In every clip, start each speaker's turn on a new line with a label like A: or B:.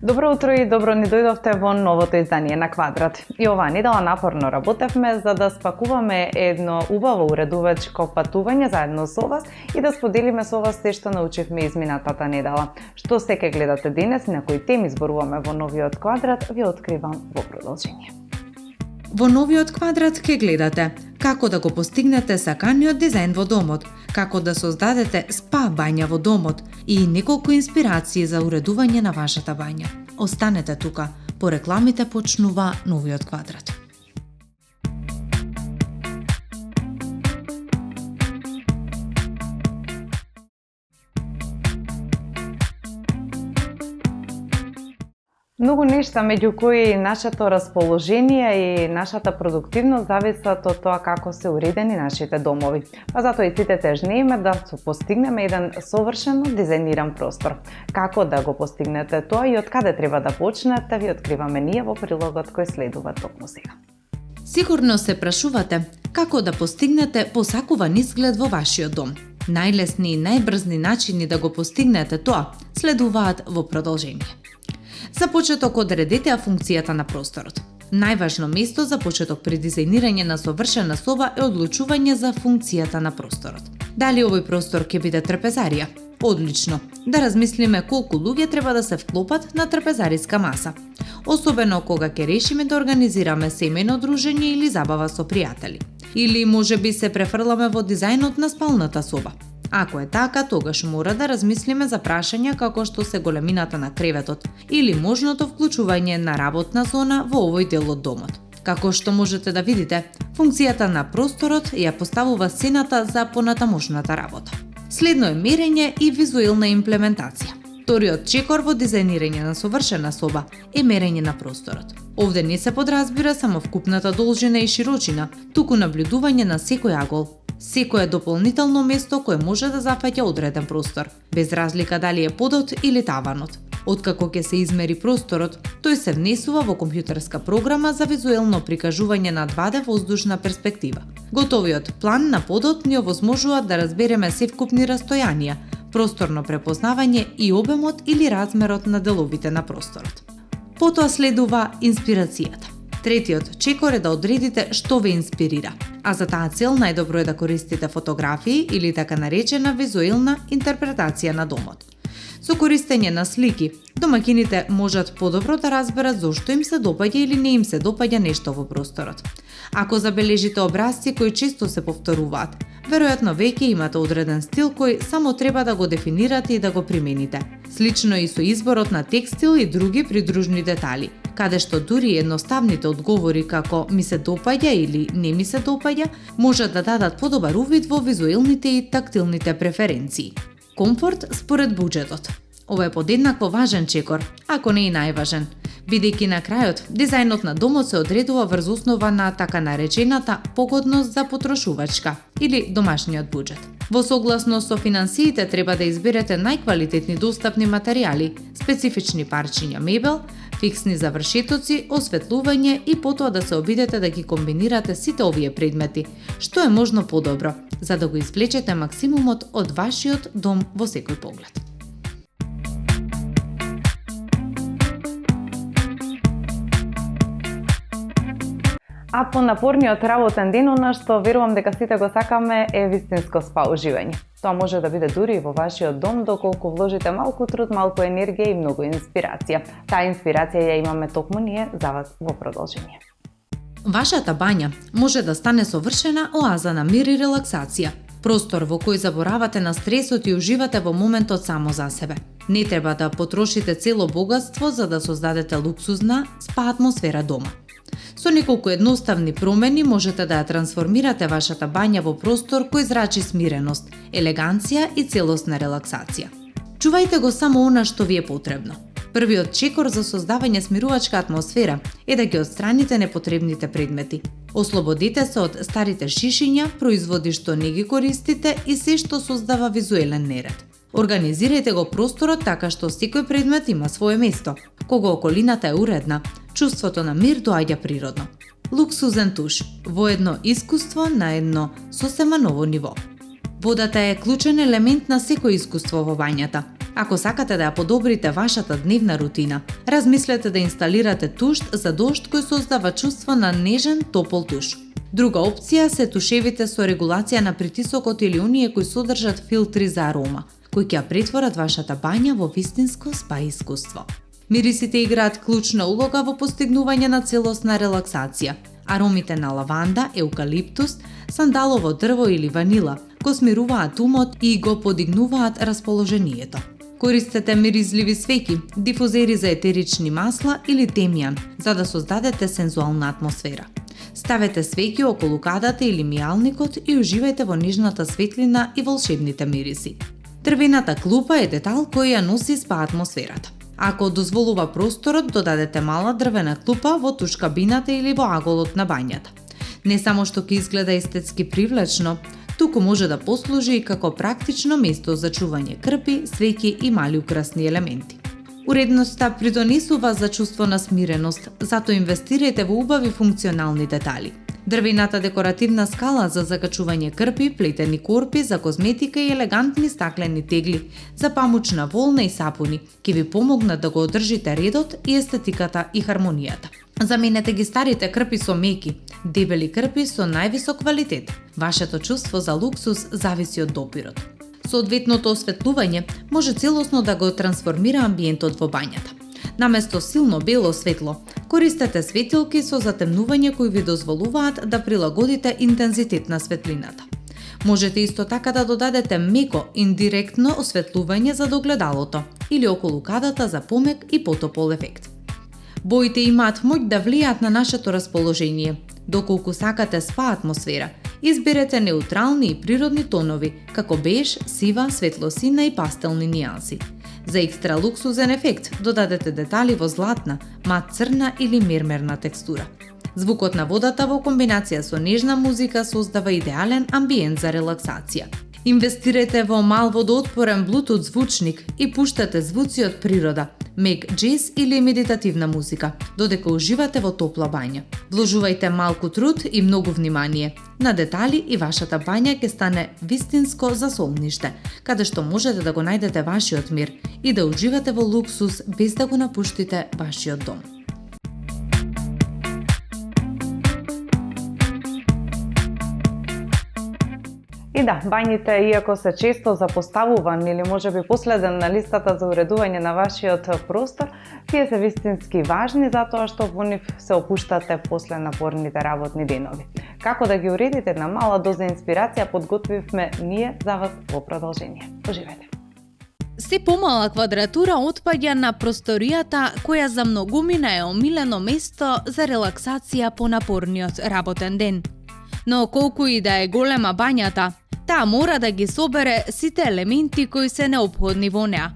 A: Добро утро и добро ни дојдовте во новото издание на Квадрат. И оваа недела напорно работевме за да спакуваме едно убаво уредувачко патување заедно со вас и да споделиме со вас се што научивме изминатата недела. Што се ке гледате денес, на кои теми зборуваме во новиот Квадрат, ви откривам во продолжение.
B: Во новиот Квадрат ке гледате како да го постигнете саканиот дизајн во домот, како да создадете спа бања во домот и неколку инспирации за уредување на вашата бања. Останете тука, по рекламите почнува новиот Квадрат.
A: Многу нешта, меѓу кои нашето расположение и нашата продуктивност зависат од тоа како се уредени нашите домови. Па затоа и сите тежнееме да постигнеме еден совршено дизајниран простор. Како да го постигнете тоа и од каде треба да почнете, ви откриваме ние во прилогот кој следува токму сега.
B: Сигурно се прашувате како да постигнете посакуван изглед во вашиот дом. Најлесни и најбрзни начини да го постигнете тоа следуваат во продолжение. За почеток одредете функцијата на просторот. Најважно место за почеток при дизајнирање на совршена соба е одлучување за функцијата на просторот. Дали овој простор ќе биде трпезарија? Одлично. Да размислиме колку луѓе треба да се вклопат на трпезариска маса. Особено кога ќе решиме да организираме семејно дружење или забава со пријатели. Или можеби се префрламе во дизајнот на спалната соба. Ако е така, тогаш мора да размислиме за прашања како што се големината на креветот или можното вклучување на работна зона во овој дел од домот. Како што можете да видите, функцијата на просторот ја поставува сцената за понатамошната работа. Следно е мерење и визуелна имплементација. Вториот чекор во дизајнирање на совршена соба е мерење на просторот. Овде не се подразбира само вкупната должина и широчина, туку наблюдување на секој агол. Секое дополнително место кое може да зафаќа одреден простор, без разлика дали е подот или таванот. Откако ќе се измери просторот, тој се внесува во компјутерска програма за визуелно прикажување на 2D воздушна перспектива. Готовиот план на подот ни овозможува да разбереме севкупни растојанија, просторно препознавање и обемот или размерот на деловите на просторот. Потоа следува инспирацијата. Третиот чекор е да одредите што ве инспирира, а за таа цел најдобро е да користите фотографии или така наречена визуелна интерпретација на домот. Со користење на слики, домаќините можат подобро да разберат зошто им се допаѓа или не им се допаѓа нешто во просторот. Ако забележите образци кои често се повторуваат, веројатно веќе имате одреден стил кој само треба да го дефинирате и да го примените. Слично и со изборот на текстил и други придружни детали, каде што дури едноставните одговори како ми се допаѓа или не ми се допаѓа, можат да дадат подобар увид во визуелните и тактилните преференции. Комфорт според буџетот. Ова е подеднакво важен чекор, ако не и најважен, бидејќи на крајот дизајнот на домот се одредува врз основа на така наречената погодност за потрошувачка или домашниот буџет. Во согласност со финансиите треба да изберете најквалитетни достапни материјали, специфични парчиња мебел, фиксни завршетоци, осветлување и потоа да се обидете да ги комбинирате сите овие предмети, што е можно подобро, за да го извлечете максимумот од вашиот дом во секој поглед.
A: А по напорниот работен ден, она што верувам дека сите го сакаме е вистинско спа уживање. Тоа може да биде дури и во вашиот дом доколку вложите малку труд, малку енергија и многу инспирација. Таа инспирација ја имаме токму ние за вас во продолжение.
B: Вашата бања може да стане совршена оаза на мир и релаксација. Простор во кој заборавате на стресот и уживате во моментот само за себе. Не треба да потрошите цело богатство за да создадете луксузна спа атмосфера дома. Со неколку едноставни промени можете да ја трансформирате вашата бања во простор кој зрачи смиреност, елеганција и целосна релаксација. Чувајте го само она што ви е потребно. Првиот чекор за создавање смирувачка атмосфера е да ги отстраните непотребните предмети. Ослободите се од старите шишиња, производи што не ги користите и се што создава визуелен неред. Организирајте го просторот така што секој предмет има свое место. Кога околината е уредна, чувството на мир доаѓа природно. Луксузен туш, во едно искуство на едно сосема ново ниво. Водата е клучен елемент на секој искуство во бањата. Ако сакате да ја подобрите вашата дневна рутина, размислете да инсталирате тушт за дожд кој создава чувство на нежен, топол туш. Друга опција се тушевите со регулација на притисокот или оние кои содржат филтри за арома, кои ќе ја претворат вашата бања во вистинско спа искуство. Мирисите играат клучна улога во постигнување на целосна релаксација. Аромите на лаванда, еукалиптус, сандалово дрво или ванила го смируваат умот и го подигнуваат расположението. Користете миризливи свеќи, дифузери за етерични масла или темјан, за да создадете сензуална атмосфера. Ставете свеќи околу кадата или мијалникот и уживајте во нежната светлина и волшебните мириси. Дрвената клупа е детал кој ја носи спа атмосферата. Ако дозволува просторот, додадете мала дрвена клупа во туш кабината или во аголот на бањата. Не само што ќе изгледа естетски привлечно, туку може да послужи и како практично место за чување крпи, свеќи и мали украсни елементи. Уредноста придонесува за чувство на смиреност, затоа инвестирајте во убави функционални детали. Дрвената декоративна скала за закачување крпи, плетени корпи за козметика и елегантни стаклени тегли за памучна волна и сапуни ќе ви помогнат да го одржите редот и естетиката и хармонијата. Заменете ги старите крпи со меки, дебели крпи со највисок квалитет. Вашето чувство за луксус зависи од допирот. Соодветното осветлување може целосно да го трансформира амбиентот во бањата. Наместо силно бело светло, користете светилки со затемнување кои ви дозволуваат да прилагодите интензитет на светлината. Можете исто така да додадете меко, индиректно осветлување за догледалото или околу кадата за помек и потопол ефект. Боите имаат моќ да влијаат на нашето расположение. Доколку сакате спа атмосфера, изберете неутрални и природни тонови, како беж, сива, светлосина и пастелни нијанси. За екстра луксузен ефект додадете детали во златна, мат црна или мермерна текстура. Звукот на водата во комбинација со нежна музика создава идеален амбиент за релаксација. Инвестирайте во мал водоотпорен Bluetooth звучник и пуштате звуци од природа, мек джез или медитативна музика, додека уживате во топла бања. Вложувајте малку труд и многу внимание на детали и вашата бања ќе стане вистинско засолниште, каде што можете да го најдете вашиот мир и да уживате во луксус без да го напуштите вашиот дом.
A: И да, бањите, иако се често запоставуван или можеби последен на листата за уредување на вашиот простор, тие се вистински важни затоа што во нив се опуштате после напорните работни денови. Како да ги уредите, една мала доза инспирација подготвивме ние за вас во продолжение. Уживајте!
C: Се помала квадратура отпаѓа на просторијата која за многумина е омилено место за релаксација по напорниот работен ден. Но колку и да е голема бањата, таа мора да ги собере сите елементи кои се неопходни во неа.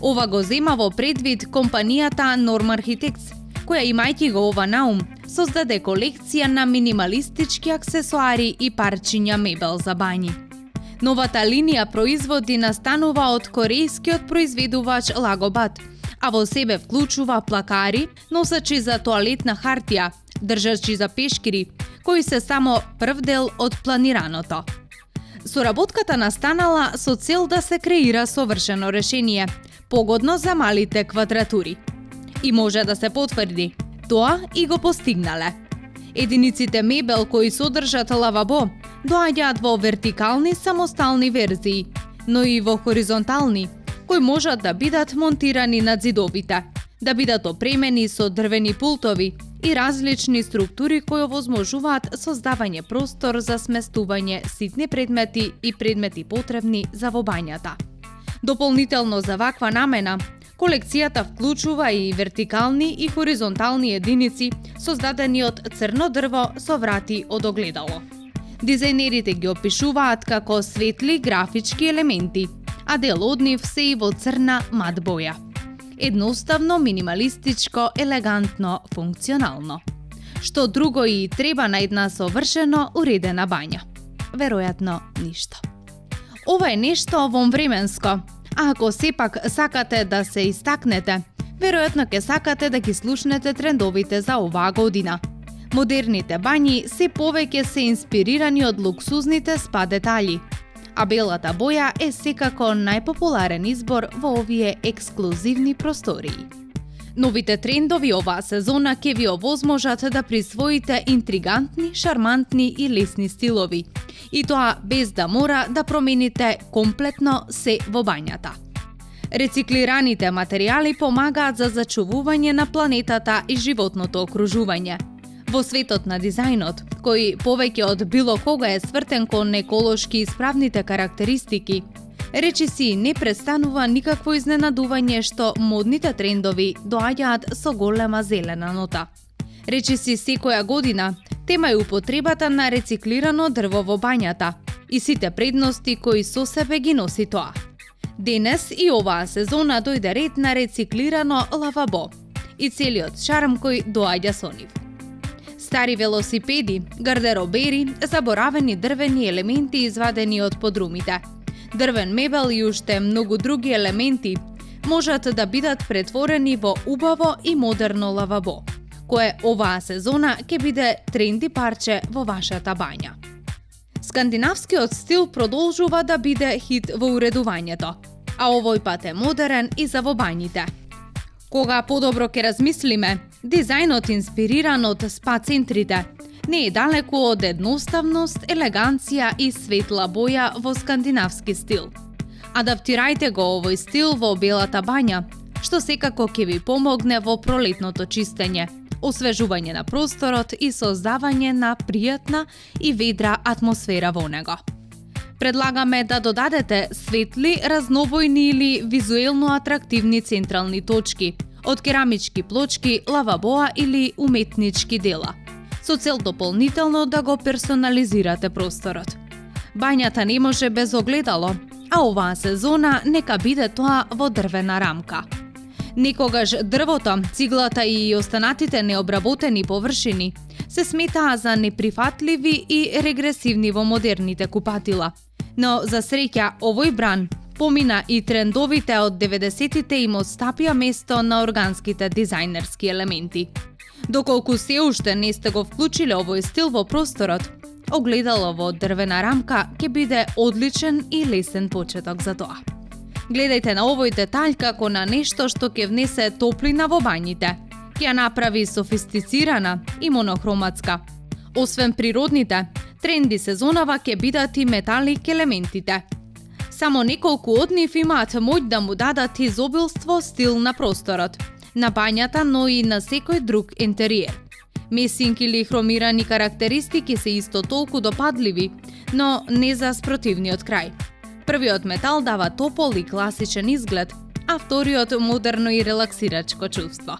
C: Ова го зема во предвид компанијата Norm Architects, која имајќи го ова на ум, создаде колекција на минималистички аксесуари и парчиња мебел за бањи. Новата линија производи настанува од корејскиот произведувач Лагобат, а во себе вклучува плакари, носачи за тоалетна хартија, држачи за пешкири, кои се само прв дел од планираното. Соработката настанала со цел да се креира совршено решение, погодно за малите квадратури. И може да се потврди, тоа и го постигнале. Единиците мебел кои содржат лавабо доаѓаат во вертикални самостални верзии, но и во хоризонтални, кои можат да бидат монтирани над зидовите, да бидат опремени со дрвени пултови и различни структури кои овозможуваат создавање простор за сместување ситни предмети и предмети потребни за во бањата. Дополнително за ваква намена, колекцијата вклучува и вертикални и хоризонтални единици создадени од црно дрво со врати од огледало. Дизајнерите ги опишуваат како светли графички елементи, а дел од нив се и во црна мат боја. Едноставно, минималистичко, елегантно, функционално. Што друго и треба на една совршено уредена бања? Веројатно, ништо. Ова е нешто вонвременско, а ако сепак сакате да се истакнете, веројатно ќе сакате да ги слушнете трендовите за оваа година. Модерните бањи се повеќе се инспирирани од луксузните спа детали, А белата боја е секако најпопуларен избор во овие ексклузивни простории. Новите трендови оваа сезона ќе ви овозможат да присвоите интригантни, шармантни и лесни стилови. И тоа без да мора да промените комплетно се во бањата. Рециклираните материјали помагаат за зачувување на планетата и животното окружување. Во светот на дизајнот, кој повеќе од било кога е свртен кон еколошки исправните карактеристики, речиси не престанува никакво изненадување што модните трендови доаѓаат со голема зелена нота. Речиси секоја година тема е употребата на рециклирано дрво во бањата и сите предности кои со себе ги носи тоа. Денес и оваа сезона дојде ред на рециклирано лавабо и целиот шарм кој доаѓа со нив. Стари велосипеди, гардеробери, заборавени дрвени елементи извадени од подрумите, дрвен мебел и уште многу други елементи можат да бидат претворени во убаво и модерно лавабо, кое оваа сезона ќе биде тренди парче во вашата бања. Скандинавскиот стил продолжува да биде хит во уредувањето, а овој пат е модерен и за во бањите. Кога подобро ќе размислиме, дизајнот инспириран од спа-центрите не е далеку од едноставност, елеганција и светла боја во скандинавски стил. Адаптирајте го овој стил во белата бања, што секако ќе ви помогне во пролетното чистење, освежување на просторот и создавање на пријатна и ведра атмосфера во него. Предлагаме да додадете светли, разнобојни или визуелно атрактивни централни точки од керамички плочки, лавабоа или уметнички дела, со цел дополнително да го персонализирате просторот. Бањата не може без огледало, а оваа сезона нека биде тоа во дрвена рамка. Некогаш дрвото, циглата и останатите необработени површини се сметаа за неприфатливи и регресивни во модерните купатила. Но за среќа овој бран помина и трендовите од 90-тите им отстапија место на органските дизајнерски елементи. Доколку се уште не сте го вклучиле овој стил во просторот, огледало во дрвена рамка ќе биде одличен и лесен почеток за тоа. Гледајте на овој детаљ како на нешто што ќе внесе топлина во бањите, ќе ја направи софистицирана и монохроматска. Освен природните, тренди сезонава ќе бидат и металик елементите. Само неколку од нив имаат моќ да му дадат изобилство стил на просторот, на бањата, но и на секој друг интериер. Месинг или хромирани карактеристики се исто толку допадливи, но не за спротивниот крај. Првиот метал дава топол и класичен изглед, а вториот модерно и релаксирачко чувство.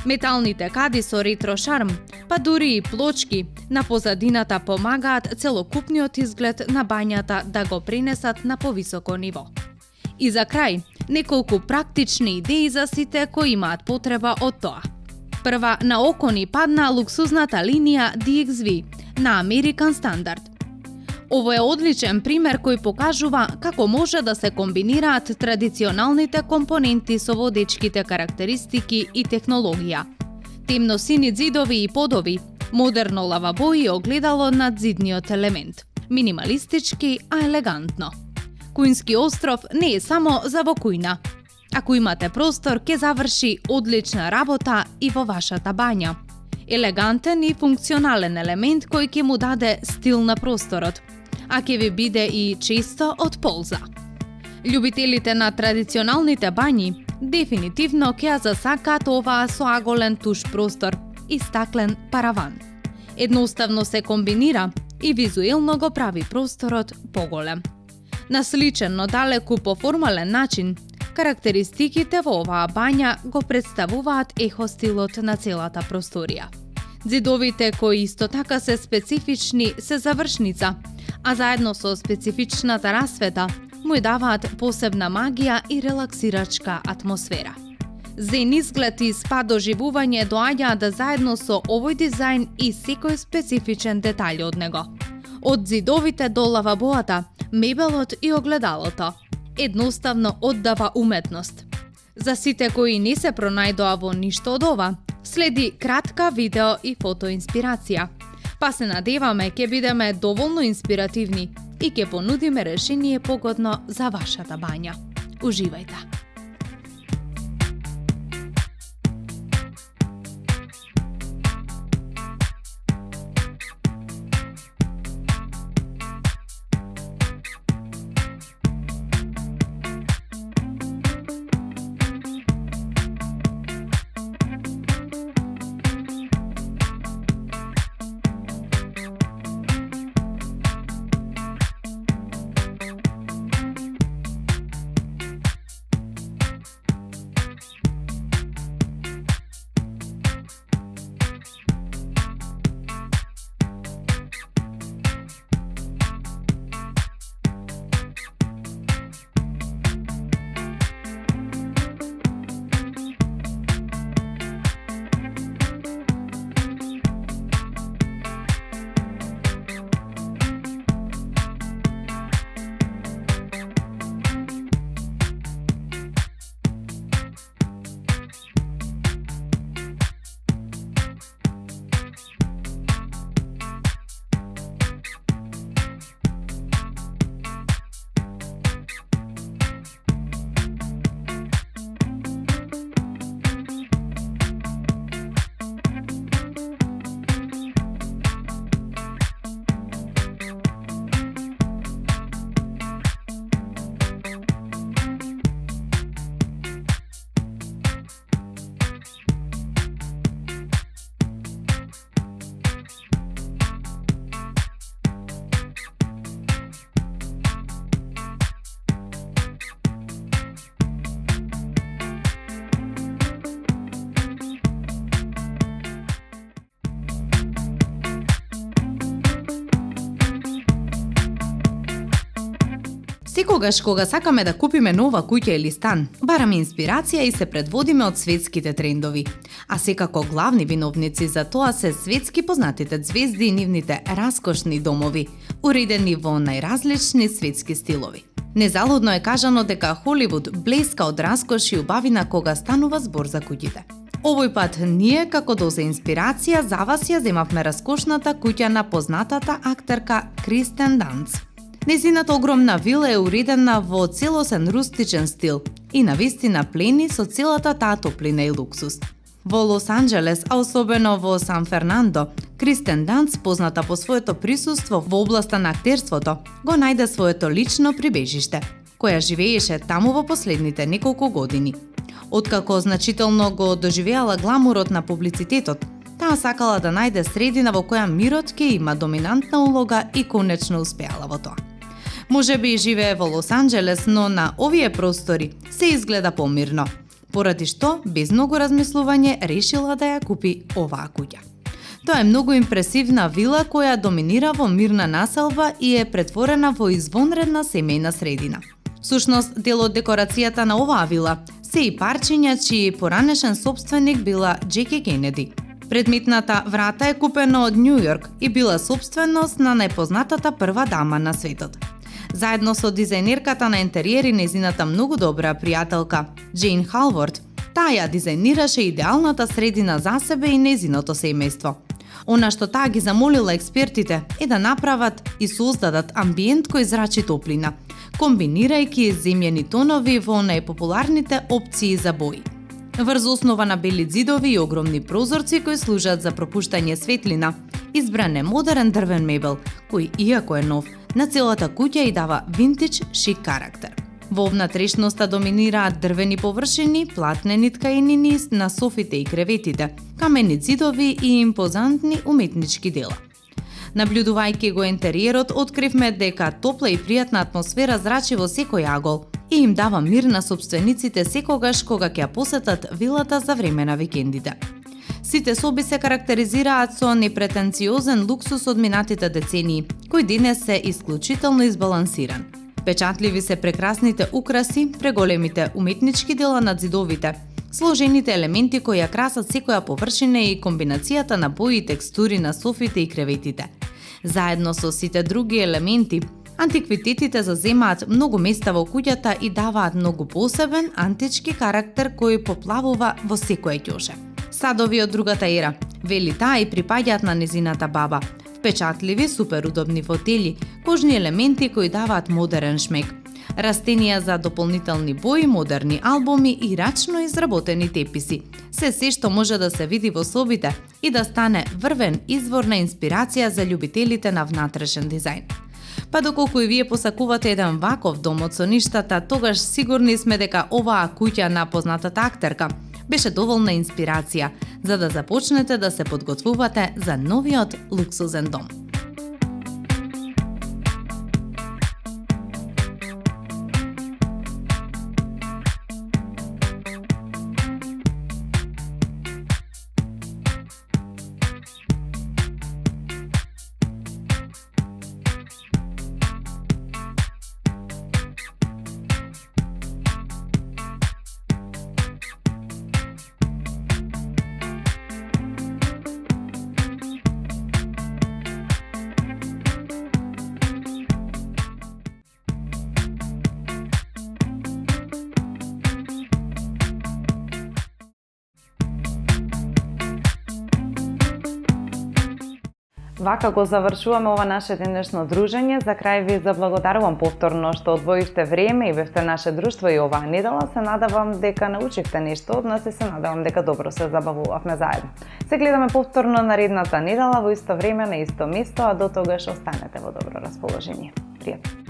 C: Металните кади со ретро шарм, па дури и плочки на позадината помагаат целокупниот изглед на бањата да го пренесат на повисоко ниво. И за крај, неколку практични идеи за сите кои имаат потреба од тоа. Прва на око ни падна луксузната линија DXV на American Standard. Ово е одличен пример кој покажува како може да се комбинираат традиционалните компоненти со водечките карактеристики и технологија. Темно-сини ѕидови и подови, модерно лавабо и огледало над ѕидниот елемент. Минималистички, а елегантно. Куински остров не е само за во кујна. Ако имате простор, ќе заврши одлична работа и во вашата бања. Елегантен и функционален елемент кој ќе му даде стил на просторот, а ќе ви биде и често од полза. Љубителите на традиционалните бањи дефинитивно ќе ја засакаат оваа со аголен туш простор и стаклен параван. Едноставно се комбинира и визуелно го прави просторот поголем. На сличен, но далеку поформален начин, карактеристиките во оваа бања го представуваат ехостилот на целата просторија. Ѕидовите кои исто така се специфични се завршница, а заедно со специфичната расвета му даваат посебна магија и релаксирачка атмосфера. Зен изглед и спа доживување доаѓаат заедно со овој дизајн и секој специфичен детаљ од него. Од ѕидовите до лавабоата, мебелот и огледалото. Едноставно оддава уметност. За сите кои не се пронајдоа во ништо од ова, следи кратка видео и фотоинспирација. Па се надеваме ќе бидеме доволно инспиративни и ќе понудиме решение погодно за вашата бања. Уживајте!
B: Секогаш кога сакаме да купиме нова куќа или стан, бараме инспирација и се предводиме од светските трендови. А секако главни виновници за тоа се светски познатите ѕвезди и нивните раскошни домови, уредени во најразлични светски стилови. Незалудно е кажано дека Холивуд блеска од раскош и убавина кога станува збор за куќите. Овој пат ние, како доза инспирација, за вас ја земавме раскошната куќа на познатата актерка Кристен Данст. Нејзината огромна вила е уредена во целосен рустичен стил и навистина плени со целата таа топлина и луксус. Во Лос Анџелес, а особено во Сан Фернандо, Кристен Данст, позната по своето присуство во областа на актерството, го најде своето лично прибежиште, која живееше таму во последните неколку години. Откако значително го доживеала гламурот на публицитетот, таа сакала да најде средина во која мирот ќе има доминантна улога и конечно успеала во тоа. Може би живее во Лос Анџелес, но на овие простори се изгледа помирно, поради што, без многу размислување, решила да ја купи оваа куќа. Тоа е многу импресивна вила која доминира во мирна населба и е претворена во извонредна семејна средина. Всушност, дел од декорацијата на оваа вила се и парчиња чиј поранешен сопственик била Джеки Кенеди. Предметната врата е купена од Њу Јорк и била сопственост на најпознатата прва дама на светот. Заедно со дизајнерката на интериери нејзината многу добра пријателка Джейн Халворд, таа ја дизајнираше идеалната средина за себе и нејзиното семејство. Она што таа ги замолила експертите е да направат и создадат амбиент кој зрачи топлина, комбинирајќи земјени тонови во најпопуларните опции за бои. Врз основа на бели ѕидови и огромни прозорци кои служат за пропуштање светлина, избран е модерен дрвен мебел, кој, иако е нов, на целата куќа и дава винтидж шик карактер. Во внатрешноста доминираат дрвени површини, платнени ткаенини на софите и креветите, камени ѕидови и импозантни уметнички дела. Наблюдувајќи го интериерот, откривме дека топла и пријатна атмосфера зрачи во секој агол и им дава мир на сопствениците секогаш кога ќе посетат вилата за време на викендите. Сите соби се карактеризираат со непретенциозен луксус од минатите децении, кој денес е исклучително избалансиран. Печатливи се прекрасните украси, преголемите уметнички дела на ѕидовите, сложените елементи кои ја красат секоја површина и комбинацијата на бои и текстури на софите и креветите. Заедно со сите други елементи, антиквитетите заземаат многу места во куќата и даваат многу посебен антички карактер кој поплавува во секоја ќоше. Садови од другата ера, вели таа, и припаѓаат на незината баба, Впечатливи, суперудобни фотели, кожни елементи кои даваат модерен шмек, растенија за дополнителни бои, модерни албуми и рачно изработени теписи. Се што може да се види во собите и да стане врвен извор на инспирација за љубителите на внатрешен дизајн. Па доколку и вие посакувате еден ваков дом од соништата, тогаш сигурни сме дека оваа куќа на познатата актерка беше доволна инспирација за да започнете да се подготвувате за новиот луксузен дом.
A: Вака го завршуваме ова наше денешно дружење. За крај ви заблагодарувам повторно што одвоивте време и бевте наше друштво и оваа недела. Се надевам дека научивте нешто од нас и се надевам дека добро се забавувавме заедно. Се гледаме повторно наредната недела во исто време на исто место, а до тогаш останете во добро расположение. Пријатно!